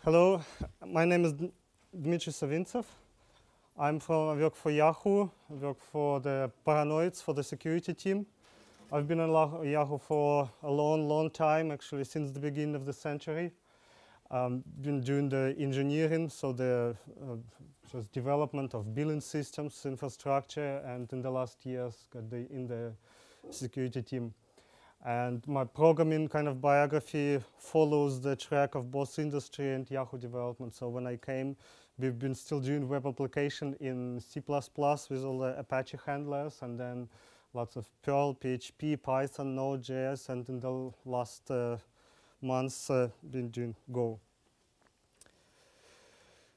Hello, my name is Dmitry Savintsev. I work for Yahoo. I work for the Paranoids, for the security team. I've been at Yahoo for a long time, actually since the beginning of the century. Been doing the engineering, so the just development of billing systems, infrastructure, and in the last years got in the security team. And my programming kind of biography follows the track of both industry and Yahoo development. So when I came, we've been still doing web application in C++ with all the Apache handlers, and then lots of Perl, PHP, Python, Node.js, and in the last months been doing Go.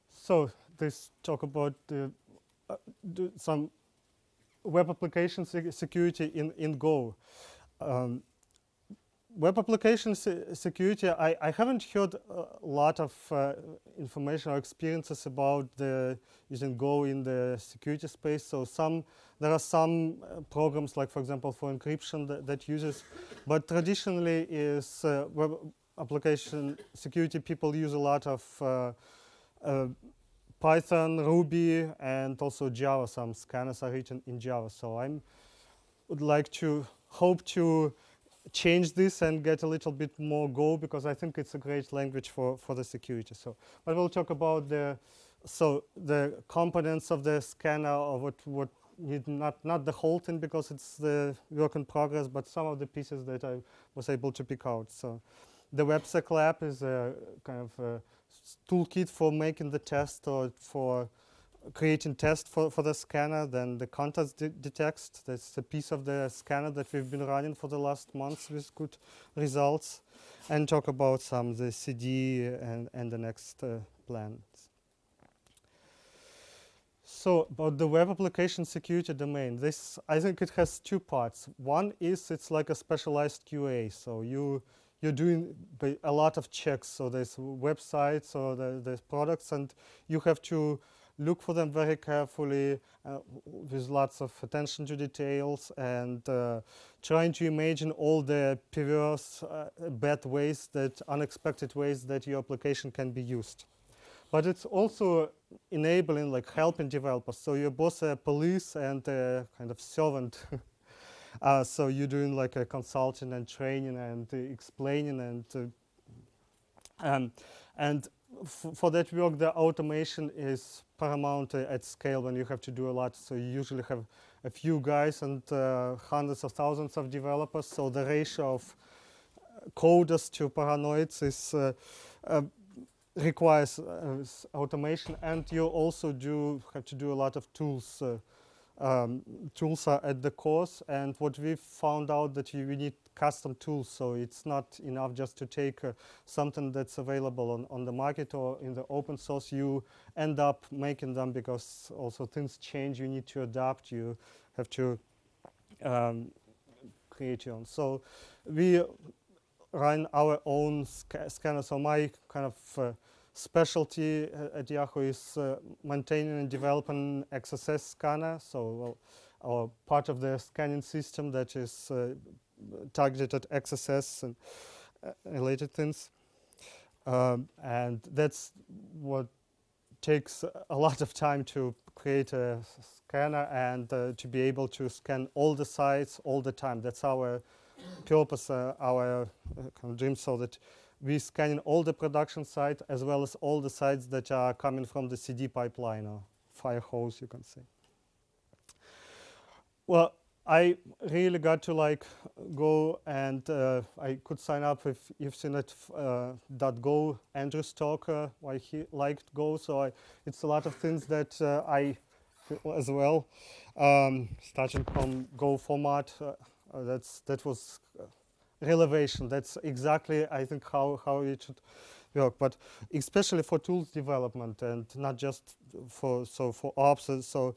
So this talk about some web application security in Go. Web application security, I haven't heard a lot of information or experiences about using Go in the security space. So there are some programs, like for example for encryption that uses, but traditionally is web application security people use a lot of Python, Ruby, and also Java. Some scanners are written in Java. So I would like to hope to change this and get a little bit more Go, because I think it's a great language for the security. So, but we'll talk about the components of the scanner, or what not the whole thing, because it's the work in progress, but some of the pieces that I was able to pick out. So the webseclab is a kind of a toolkit for making the test, or for creating test for the scanner. Then the context detect, that's a piece of the scanner that we've been running for the last months with good results, and talk about the CD and the next plans. So about the web application security domain, this, I think it has two parts. One is it's like a specialized QA, so you're doing a lot of checks. So there's websites or there's products, and you have to look for them very carefully with lots of attention to details, and trying to imagine all the perverse, bad ways, unexpected ways that your application can be used. But it's also enabling, like helping developers. So you're both a police and a kind of servant. So you're doing like a consulting and training and explaining, and for that work, the automation is paramount at scale when you have to do a lot. So you usually have a few guys and hundreds of thousands of developers. So the ratio of coders to paranoids requires automation, and you also have to do a lot of tools. Tools are at the course, and what we've found out that we need custom tools. So it's not enough just to take something that's available on the market or in the open source. You end up making them, because also things change. You need to adapt. You have to create your own. So we run our own scanner. So my kind of specialty at Yahoo is maintaining and developing XSS scanner. So our part of the scanning system that is targeted at XSS and related things. And that's what takes a lot of time, to create a scanner and to be able to scan all the sites all the time. That's our purpose, our kind of dream, so that we scan all the production sites as well as all the sites that are coming from the CD pipeline, or fire hose, you can say. Well, I really got to Go, and I could sign up if you've seen it, .go, Andrew's talk, why he liked Go. So it's a lot of things that I feel as well, starting from Go format. That was relevation. That's exactly, I think, how it should work. But especially for tools development, and not just for ops. So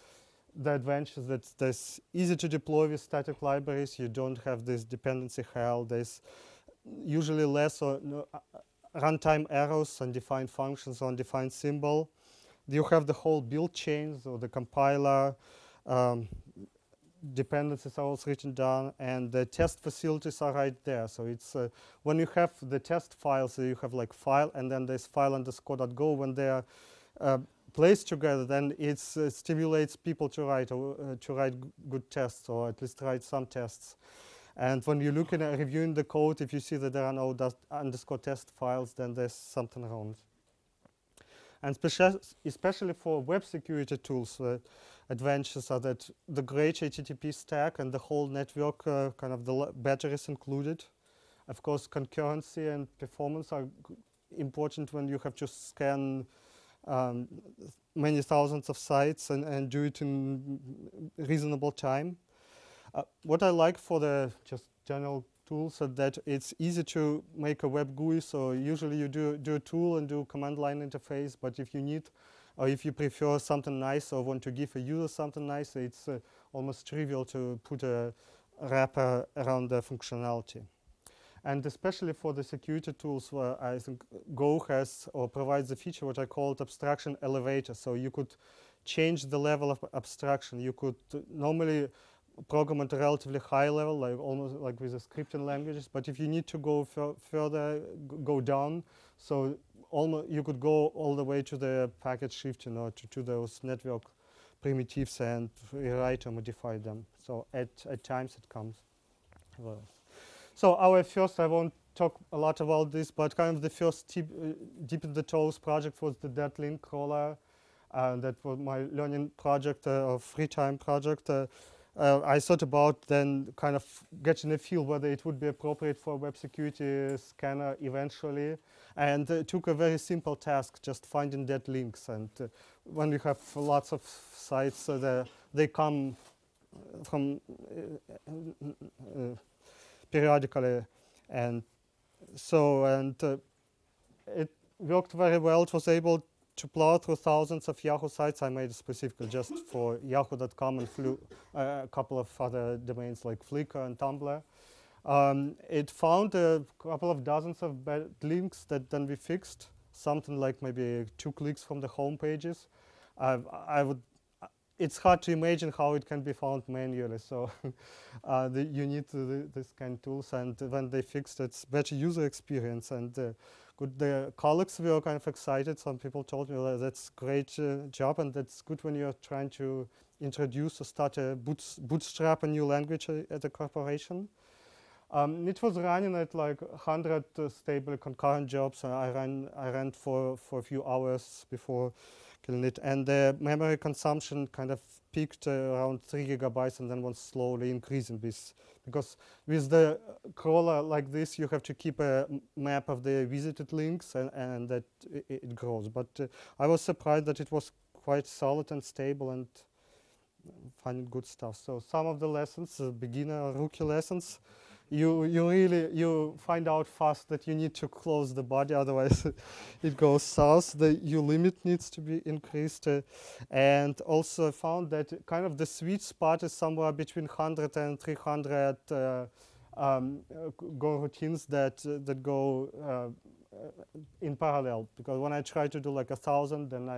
the advantage is that there's easy to deploy with static libraries. You don't have this dependency hell. There's usually less runtime errors, undefined functions, undefined symbol. You have the whole build chain, so the compiler, dependencies are also written down, and the test facilities are right there. So it's when you have the test files, you have like file, and then there's file_.go. When they are placed together, then it stimulates people to write good tests, or at least write some tests. And when you look at reviewing the code, if you see that there are no _test files, then there's something wrong. And especially for web security tools, advantages are that the great HTTP stack and the whole network, kind of the batteries included. Of course, concurrency and performance are important when you have to scan many thousands of sites and do it in reasonable time. What I like for the just general tools is that it's easy to make a web GUI. So usually you do a tool and do command line interface, but if you need, or if you prefer something nice or want to give a user something nice, it's almost trivial to put a wrapper around the functionality. And especially for the security tools, where I think Go has or provides a feature what I call abstraction elevator. So you could change the level of abstraction. You could normally program at a relatively high level, like almost like with the scripting languages. But if you need to go further, go down, so almost you could go all the way to the packet shifting or to those network primitives and rewrite or modify them. So at times it comes. Well, so our first, I won't talk a lot about this, but kind of the first dip in the toes project was the dead link crawler. That was my learning project or free time project. I thought about then kind of getting a feel whether it would be appropriate for a web security scanner eventually, and took a very simple task, just finding dead links. And when you have lots of sites, they come from periodically, and so it worked very well. It was able to plow through thousands of Yahoo sites. I made it specifically just for Yahoo.com and flew a couple of other domains like Flickr and Tumblr. It found a couple of dozens of bad links that then we fixed, something like maybe 2 clicks from the home pages. It's hard to imagine how it can be found manually, so you need this kind of tools, and when they fixed it, it's better user experience. And the colleagues were kind of excited. Some people told me, well, that's great job, and that's good when you're trying to introduce or start a bootstrap a new language at a corporation. It was running at like 100 stable concurrent jobs. I ran for a few hours before killing it, and the memory consumption kind of peaked around 3 gigabytes and then was slowly increasing this. Because with the crawler like this, you have to keep a map of the visited links, and that it grows. But I was surprised that it was quite solid and stable and finding good stuff. So some of the lessons, beginner or rookie lessons, you find out fast that you need to close the body, otherwise it goes south. The U limit needs to be increased, and also found that kind of the sweet spot is somewhere between 100 and 300 Go routines that go in parallel. Because when I try to do like 1,000, then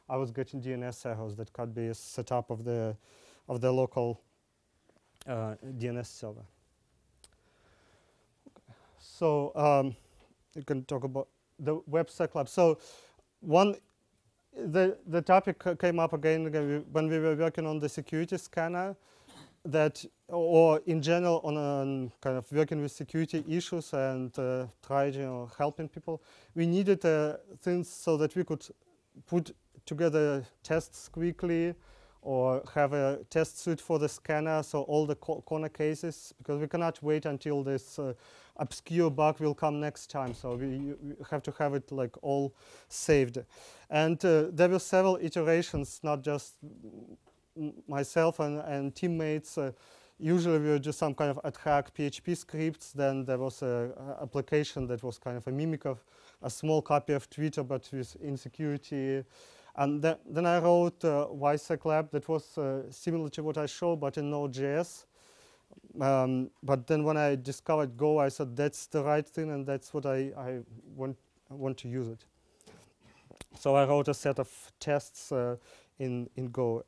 I was getting DNS errors that could be a setup of the local DNS server. So you can talk about the webseclab. So the topic came up again when we were working on the security scanner, that, or in general on kind of working with security issues and trying helping people. We needed things so that we could put together tests quickly, or have a test suite for the scanner, so all the corner cases, because we cannot wait until this obscure bug will come next time. So we have to have it like all saved. And there were several iterations, not just myself and teammates. Usually we would do some kind of ad hoc PHP scripts. Then there was an application that was kind of a mimic of a small copy of Twitter, but with insecurity. And then I wrote webseclab that was similar to what I showed, but in Node.js. But then when I discovered Go, I thought that's the right thing, and that's what I want to use it. So I wrote a set of tests in Go.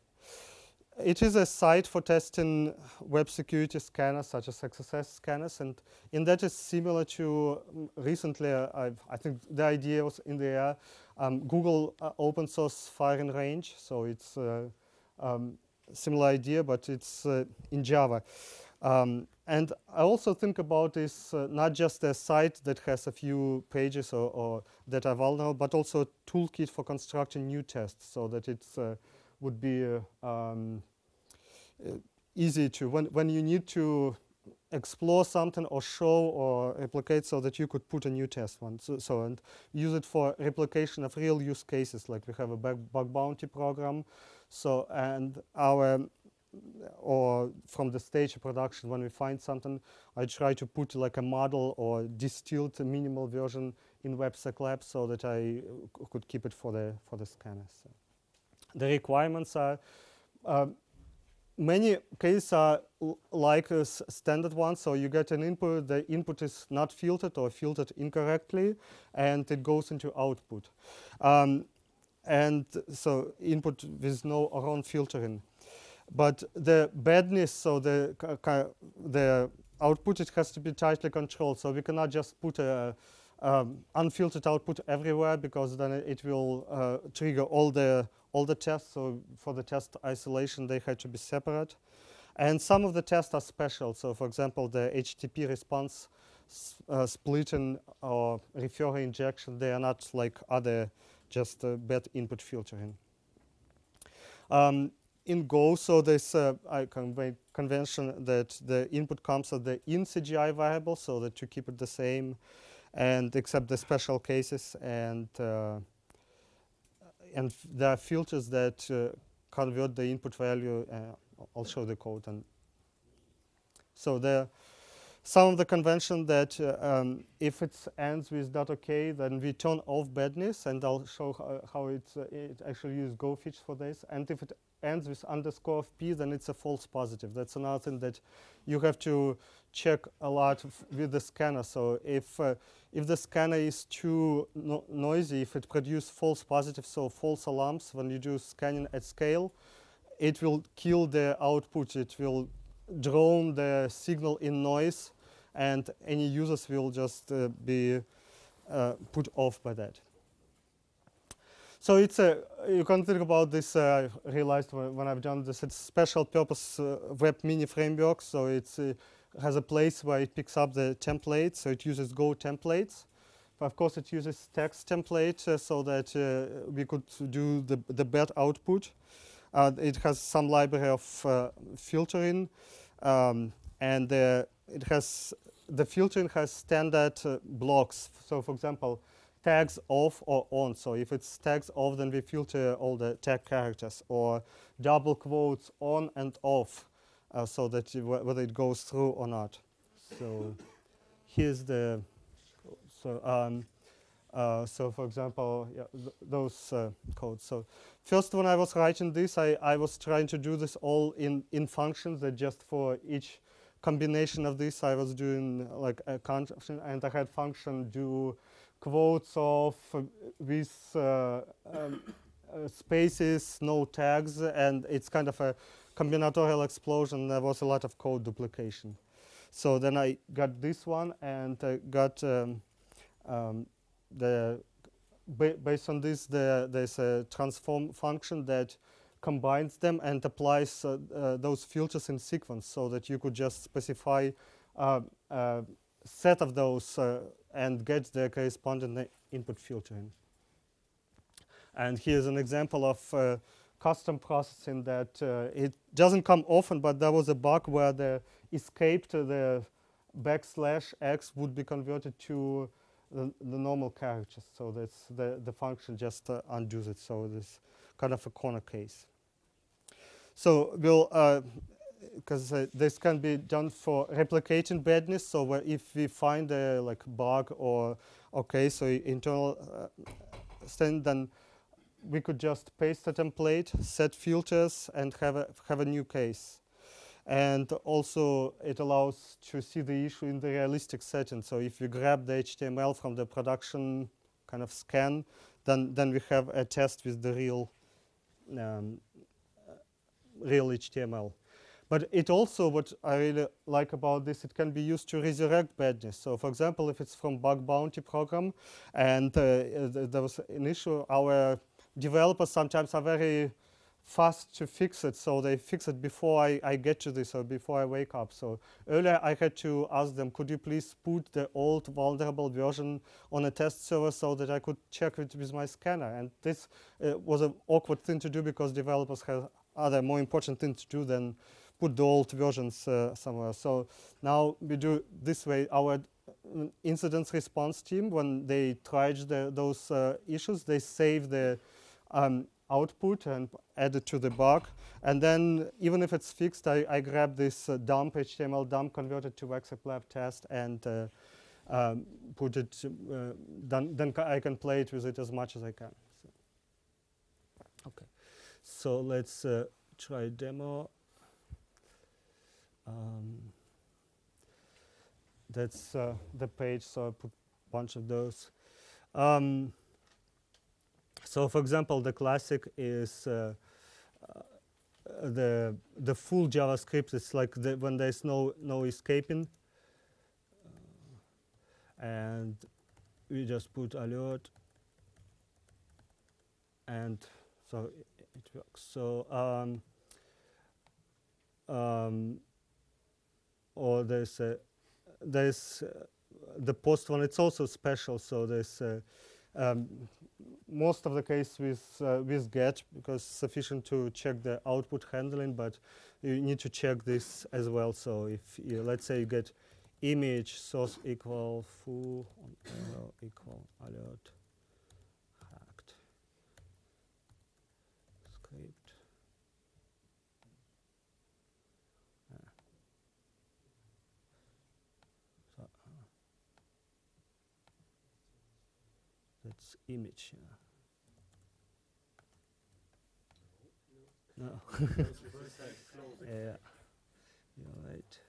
It is a site for testing web security scanners such as XSS scanners, and in that is similar to recently I think the idea was in the air. Google open source firing range, so it's similar idea, but it's in Java. And I also think about this not just a site that has a few pages or that are vulnerable, but also a toolkit for constructing new tests, so that it's would be easy to, when you need to explore something or show or replicate, so that you could put a new test one. So and use it for replication of real use cases, like we have a BugBounty program. So and or from the stage of production, when we find something, I try to put like a model or distilled minimal version in webseclab, so that I could keep it for the scanners. So the requirements are many cases are like a standard one. So you get an input, the input is not filtered or filtered incorrectly, and it goes into output. And so input with no or on filtering. But the badness, so the output, it has to be tightly controlled. So we cannot just put a unfiltered output everywhere, because then it will trigger all the tests. So for the test isolation, they had to be separate. And some of the tests are special. So for example, the HTTP response splitting or referrer injection, they are not like other just bad input filtering. In Go, so there's a convention that the input comes as the in CGI variable, so that you keep it the same, and except the special cases, and there are filters that convert the input value. I'll show the code. And so some of the convention that if it ends with .ok, then we turn off badness, and I'll show how it actually uses Go features for this. And if it ends with underscore of p, then it's a false positive. That's another thing that you have to check a lot with the scanner. So if the scanner is too noisy, if it produces false positives, so false alarms when you do scanning at scale, it will kill the output. It will drown the signal in noise, and any users will just be put off by that. So it's you can think about this. I realized when I've done this, it's special purpose web mini framework. So it has a place where it picks up the templates. So it uses Go templates. But of course, it uses text template so that we could do the bad output. It has some library of filtering, and it has the filtering has standard blocks. So for example, tags off or on. So if it's tags off, then we filter all the tag characters, or double quotes on and off, so that whether it goes through or not. So here's the so for example, those codes. So first, when I was writing this, I was trying to do this all in functions, that just for each combination of this, I was doing like a count, and I had function do quotes of with spaces, no tags, and it's kind of a combinatorial explosion. There was a lot of code duplication. So then I got this one, and got based on this, there's a transform function that combines them and applies those filters in sequence, so that you could just specify a set of those and get the corresponding input filtering. And here's an example of custom processing that it doesn't come often, but there was a bug where the escaped the \x would be converted to the normal characters. So that's the function just undoes it. So this kind of a corner case. So we'll because this can be done for replicating badness. So where if we find a like bug or so internal stand, then we could just paste the template, set filters, and have a new case. And also it allows to see the issue in the realistic setting. So if you grab the HTML from the production kind of scan, then we have a test with the real real HTML. But it also, what I really like about this, it can be used to resurrect badness. So for example, if it's from BugBounty program, and there was an issue, our developers sometimes are very fast to fix it, so they fix it before I get to this or before I wake up. So earlier I had to ask them, could you please put the old vulnerable version on a test server so that I could check it with my scanner? And this was an awkward thing to do because developers have other more important things to do than put the old versions somewhere. So now we do this way. Our incident response team, when they tried those issues, they save the output and add it to the bug. And then even if it's fixed, I grab this dump HTML dump, convert it to webseclab test, and put it, then I can play it with it as much as I can. So. Okay, so let's try a demo. That's the page, so I put a bunch of those. So for example, the classic is the full JavaScript. It's like when there's no escaping. And we just put alert. And so it works. So or there's the PostOne. It's also special. So there's most of the case with get, because it's sufficient to check the output handling, but you need to check this as well. So if you, let's say you get image source equal full on error equal alert hacked script. So that's image. No. Yeah, you're right.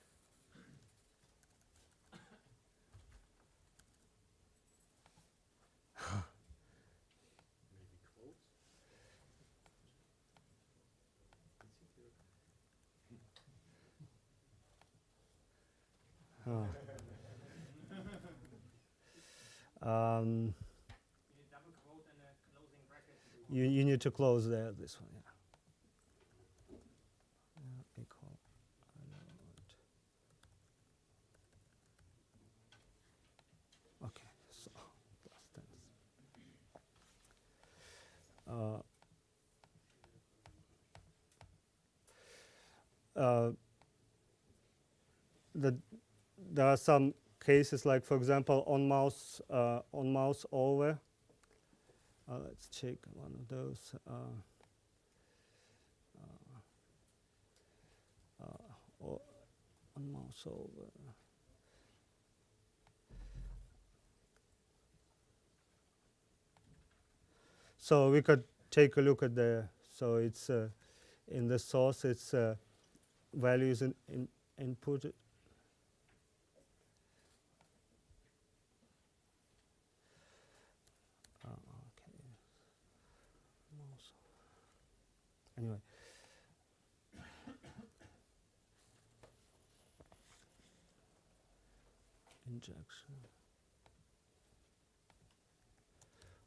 Oh. You need to close there, this one, yeah. Equal alert. Okay, so plus tense. There are some cases, like for example, on mouse over. Let's check one of those. Or on mouse over. So we could take a look at so it's in the source, it's values in input. Okay. Anyway. Injection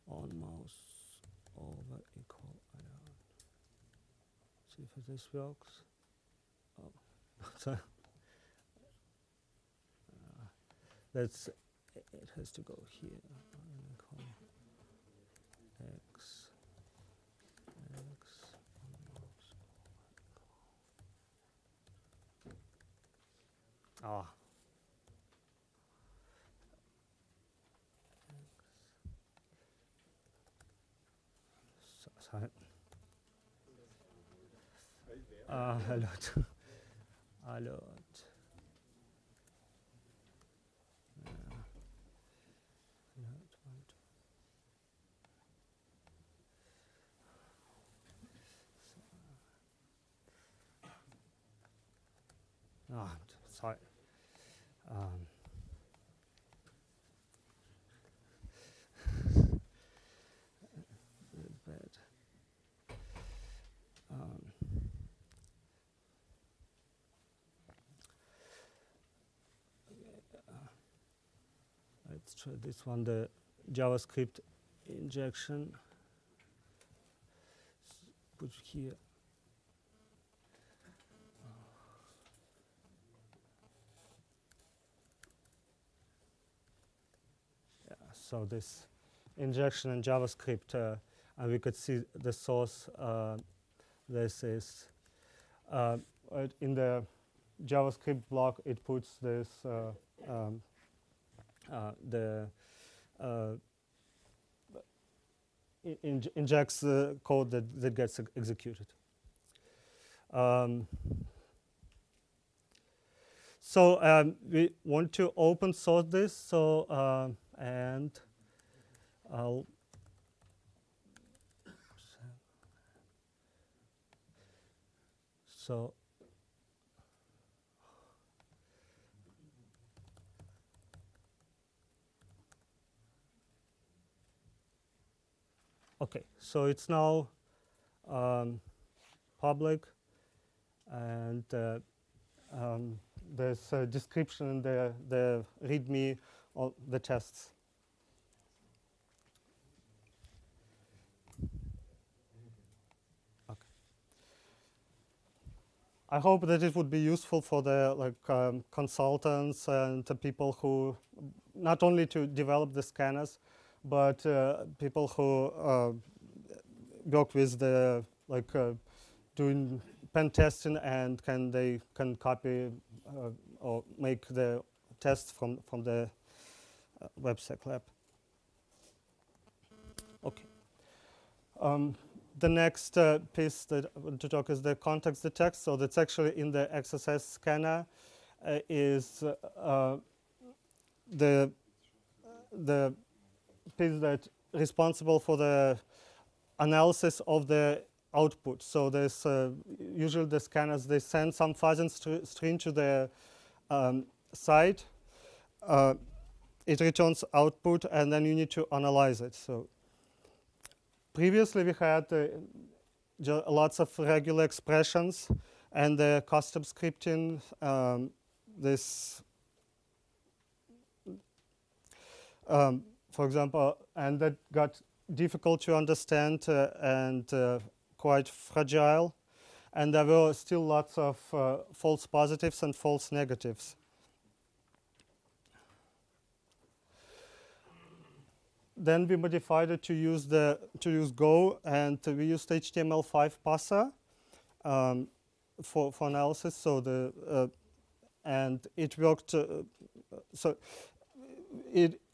on mouse over equal alert. See if this works. Oh, so that's it has to go here. X ah. Sorry. Alert. Alert. Ah, sorry. Bad. let's try this one, the JavaScript injection. Put here. Yeah, so this injection in JavaScript, and we could see the source. This is in the JavaScript block. It puts this injects the code that gets executed. So we want to open source this. So and I'll so. Okay, so it's now public, and there's a description in the README of the tests. Okay. I hope that it would be useful for the consultants and the people who not only to develop the scanners, but people who work with the doing pen testing and they can copy or make the tests from the webseclab. Okay. The next piece that I want to talk is the context detect. So that's actually in the XSS scanner is the piece that responsible for the analysis of the output. So there's usually the scanners, they send some fuzzy string to the site. It returns output, and then you need to analyze it. So previously we had lots of regular expressions and the custom scripting. For example, and that got difficult to understand and quite fragile. And there were still lots of false positives and false negatives. Then we modified it to use Go, and we used HTML5 parser for analysis. So and it worked.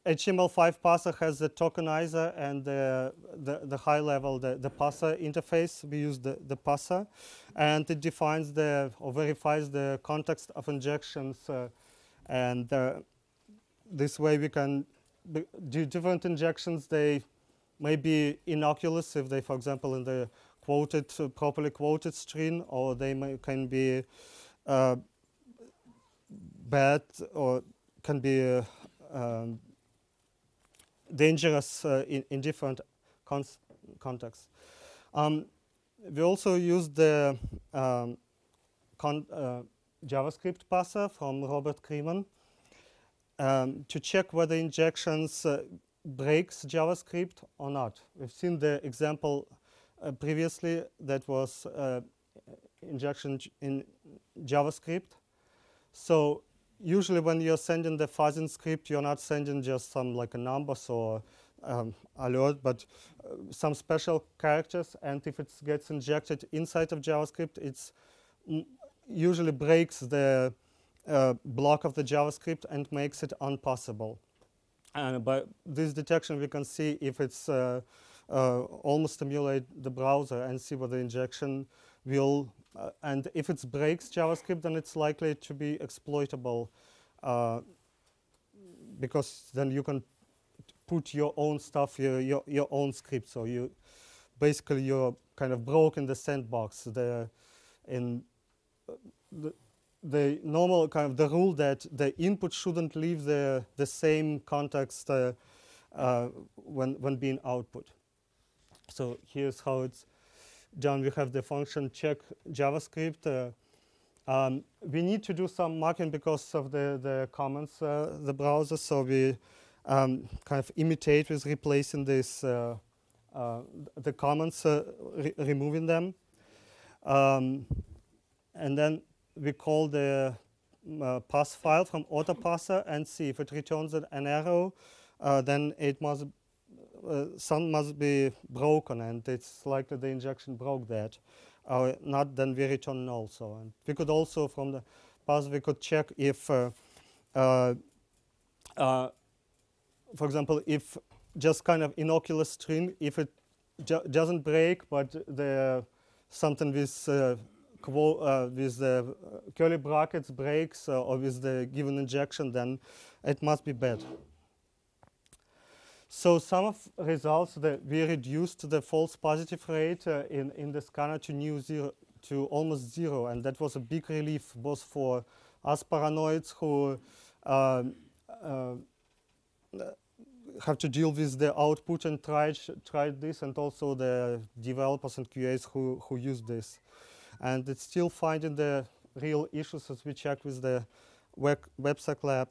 HTML5 parser has the tokenizer and the high level, the parser interface. We use the parser, and it defines or verifies the context of injections, and this way we can do different injections. They may be innocuous if they, for example, in the properly quoted string, or they can be bad or can be dangerous in different contexts. We also used the JavaScript parser from Robert Kreeman to check whether injections breaks JavaScript or not. We've seen the example previously that was injection in JavaScript. So usually when you're sending the fuzzing script, you're not sending just some a numbers or alert, but some special characters. And if it gets injected inside of JavaScript, it's usually breaks the block of the JavaScript and makes it unpassable. And by this detection, we can see if it's almost emulate the browser and see whether the injection will. And if it breaks JavaScript, then it's likely to be exploitable, because then you can put your own stuff, your own script. So you're kind of broken the sandbox. The normal kind of the rule that the input shouldn't leave the same context when being output. So here's how it's done. We have the function check JavaScript. We need to do some marking because of the comments, the browser. So we kind of imitate with replacing this the comments, removing them. And then we call the pass file from autoparser and see if it returns an error, then it must some must be broken, and it's likely the injection broke that. Not, then we return null. So, and we could also from the parser we could check if, for example, if just kind of innocuous string, if it doesn't break, but the something with the curly brackets breaks, or with the given injection, then it must be bad. So some of results that we reduced the false positive rate in the scanner to almost zero, and that was a big relief both for us paranoids who have to deal with the output and tried this, and also the developers and QAs who use this. And it's still finding the real issues as we check with the webseclab.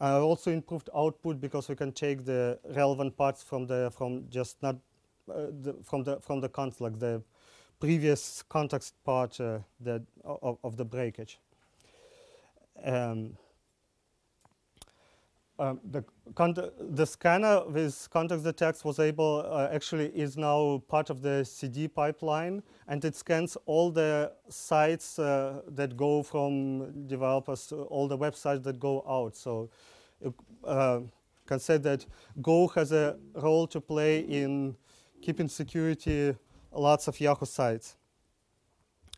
Also improved output because we can take the relevant parts from the context, like the previous context part of the breakage. The scanner with context detect was able, actually is now part of the CD pipeline, and it scans all the sites that go from developers, all the websites that go out. So you can say that Go has a role to play in keeping security lots of Yahoo sites.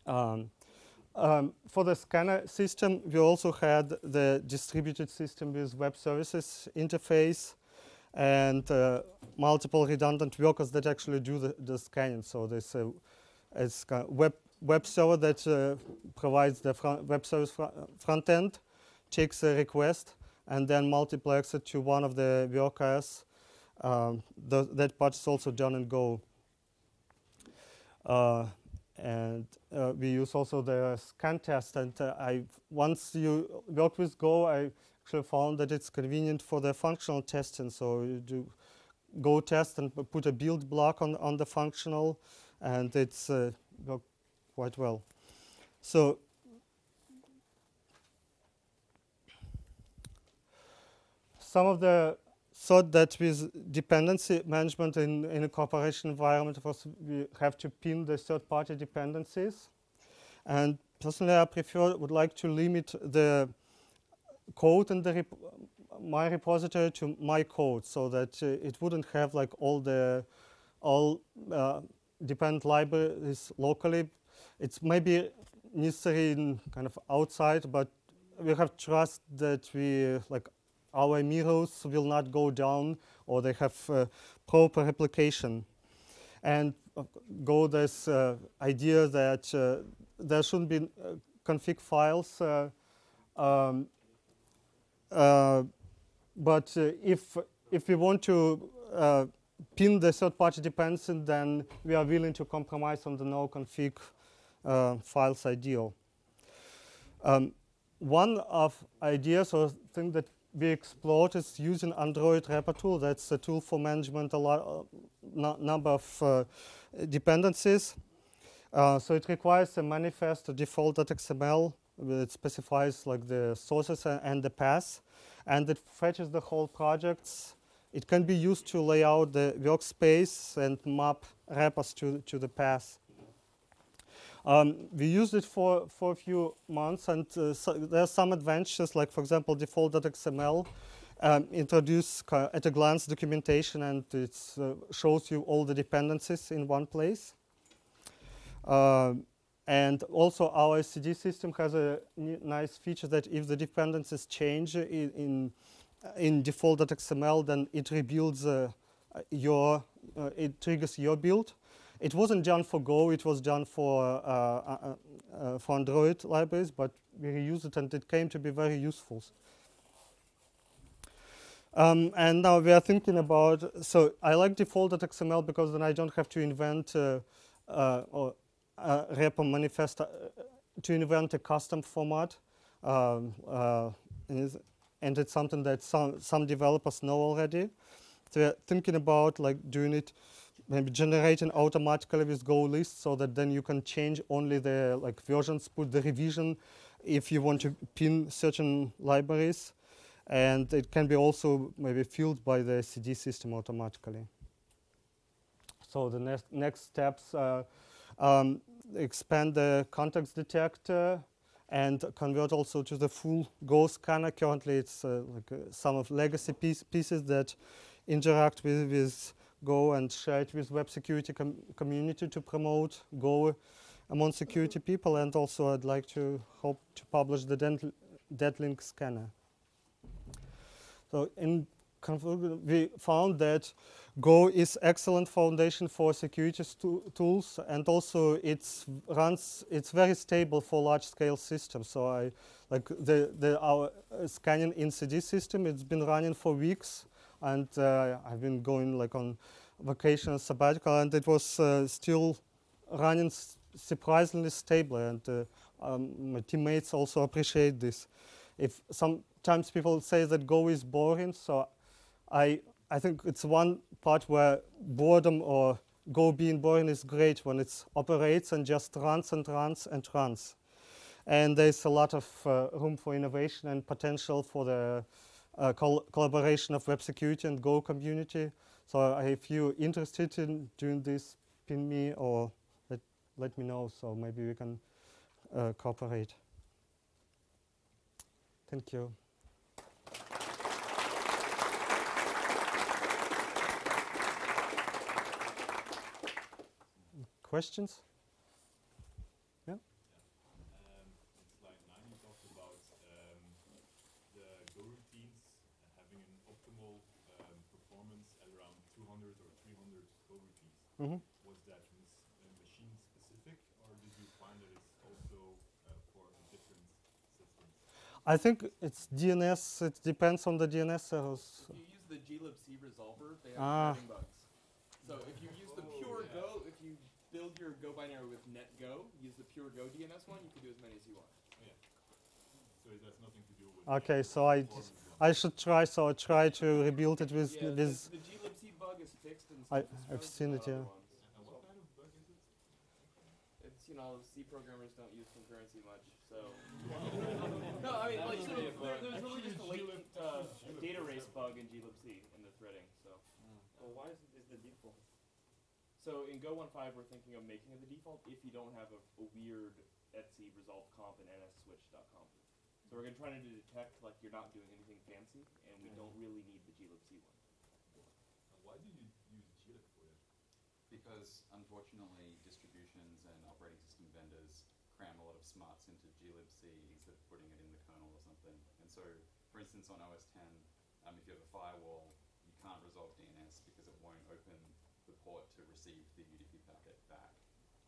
For the scanner system, we also had the distributed system with web services interface and multiple redundant workers that actually do the scanning. So there's a web server that provides the web service front end, takes a request, and then multiplexes it to one of the workers. That part is also done in Go. And we use also the scan test. And once you work with Go, I actually found that it's convenient for the functional testing. So you do Go test and put a build block on the functional, and it's worked quite well. So some of the thought that with dependency management in a corporation environment, of course, we have to pin the third-party dependencies. And personally, I would like to limit the code in my repository to my code, so that it wouldn't have like all dependent libraries locally. It's maybe necessary in kind of outside, but we have trust that our mirrors will not go down, or they have proper replication. And Go, this idea that there shouldn't be config files, but if we want to pin the third-party dependency, then we are willing to compromise on the no config files ideal. One of ideas or thing that we explored is using androidhyper tool. That's a tool for management number of dependencies. So it requires a manifest, a default.xml. It specifies like the sources and the path, and it fetches the whole projects. It can be used to lay out the workspace and map wrappers to the path. We used it for a few months, and so there are some advantages, like, for example, default.xml introduce at a glance documentation, and it shows you all the dependencies in one place. And also our CD system has a nice feature that if the dependencies change in default.xml, then it rebuilds it triggers your build. It wasn't done for Go, it was done for Android libraries, but we reused it, and it came to be very useful. And now we are thinking about, so I like default.xml because then I don't have to invent or repo manifest to invent a custom format. and it's something that some developers know already. They're thinking about like doing it, maybe generating automatically with Go list, so that then you can change only the like versions, put the revision if you want to pin certain libraries, and it can be also maybe filled by the CD system automatically. So the next steps expand the context detector and convert also to the full Go scanner. Currently, it's some of legacy pieces that interact with Go and share it with web security community to promote Go among security people. And also, I'd like to hope to publish the deadlink scanner. So in conclusion, we found that Go is excellent foundation for security tools, and also it's very stable for large-scale systems. So I like our scanning in CD system. It's been running for weeks, and I've been going like on vacation and sabbatical, and it was still running surprisingly stable. And my teammates also appreciate this. If sometimes people say that Go is boring, so I think it's one part where boredom or Go being boring is great when it operates and just runs and runs and runs. And there's a lot of room for innovation and potential for the collaboration of web security and Go community. So if you're interested in doing this, ping me or let me know, so maybe we can cooperate. Thank you. Questions? Yeah? In slide 9, you talked about the Go routines having an optimal performance at around 200 or 300 Go routines. Mm-hmm. Was that machine specific, or did you find that it's also for different systems? I think it's DNS. It depends on the DNS servers. If you use the glibc resolver, they have threading bugs. So if you use the pure Go, if you build your Go binary with netgo, use the pure Go DNS one, you can do as many as you want. Yeah. So it has nothing to do with... Okay, so I should try. So I try to rebuild it with... Yeah, the glibc bug is fixed in I've seen it, yeah. And what kind of bug is it? It's, you know, C programmers don't use concurrency much, so... No, I mean, like, there's really just a latent data race bug in glibc in the threading, so... Well, why is the default? So in Go 1.5, we're thinking of making it the default if you don't have a weird etc resolve comp and nsswitch.conf. So we're going to try to detect like you're not doing anything fancy, and we don't really need the glibc one. And why do you use glib for that? Because unfortunately, distributions and operating system vendors cram a lot of smarts into glibc instead of putting it in the kernel or something. And so, for instance, on OS 10, if you have a firewall, you can't resolve DNS because it won't open the port to receive the UDP packet back.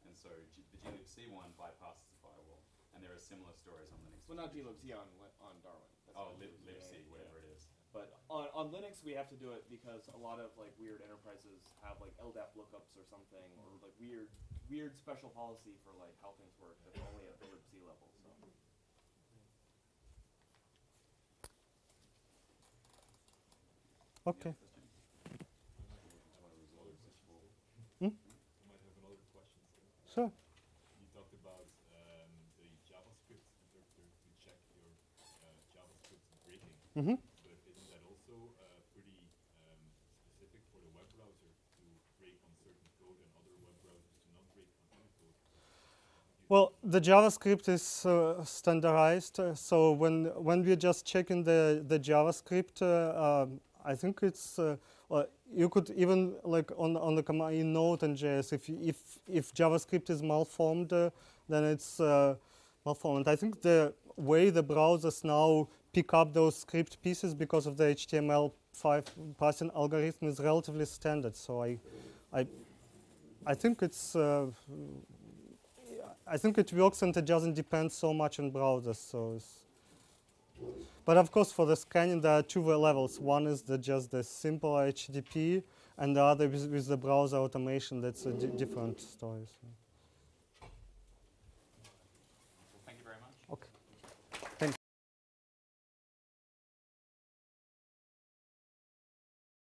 And so the glibc one bypasses the firewall. And there are similar stories on Linux. Well, not glibc on Darwin. That's libc, whatever it is. But on Linux, we have to do it because a lot of like weird enterprises have like LDAP lookups or something, or like weird special policy for like how things work that's only at the libc level. So. Okay. Sure. You talked about the JavaScript interpreter to check your JavaScript breaking. Mm-hmm. But isn't that also pretty specific for the web browser to break on certain code and other web browsers to not break on any code? Well, the JavaScript is standardized. So when we're just checking the JavaScript, I think it's you could even like on the command in Node and JS, if JavaScript is malformed, then it's malformed. I think the way the browsers now pick up those script pieces because of the HTML5 parsing algorithm is relatively standard. So I think it's I think it works and it doesn't depend so much on browsers. So. But of course, for the scanning, there are two levels. One is just the simple HTTP, and the other is with the browser automation. That's a different story. So.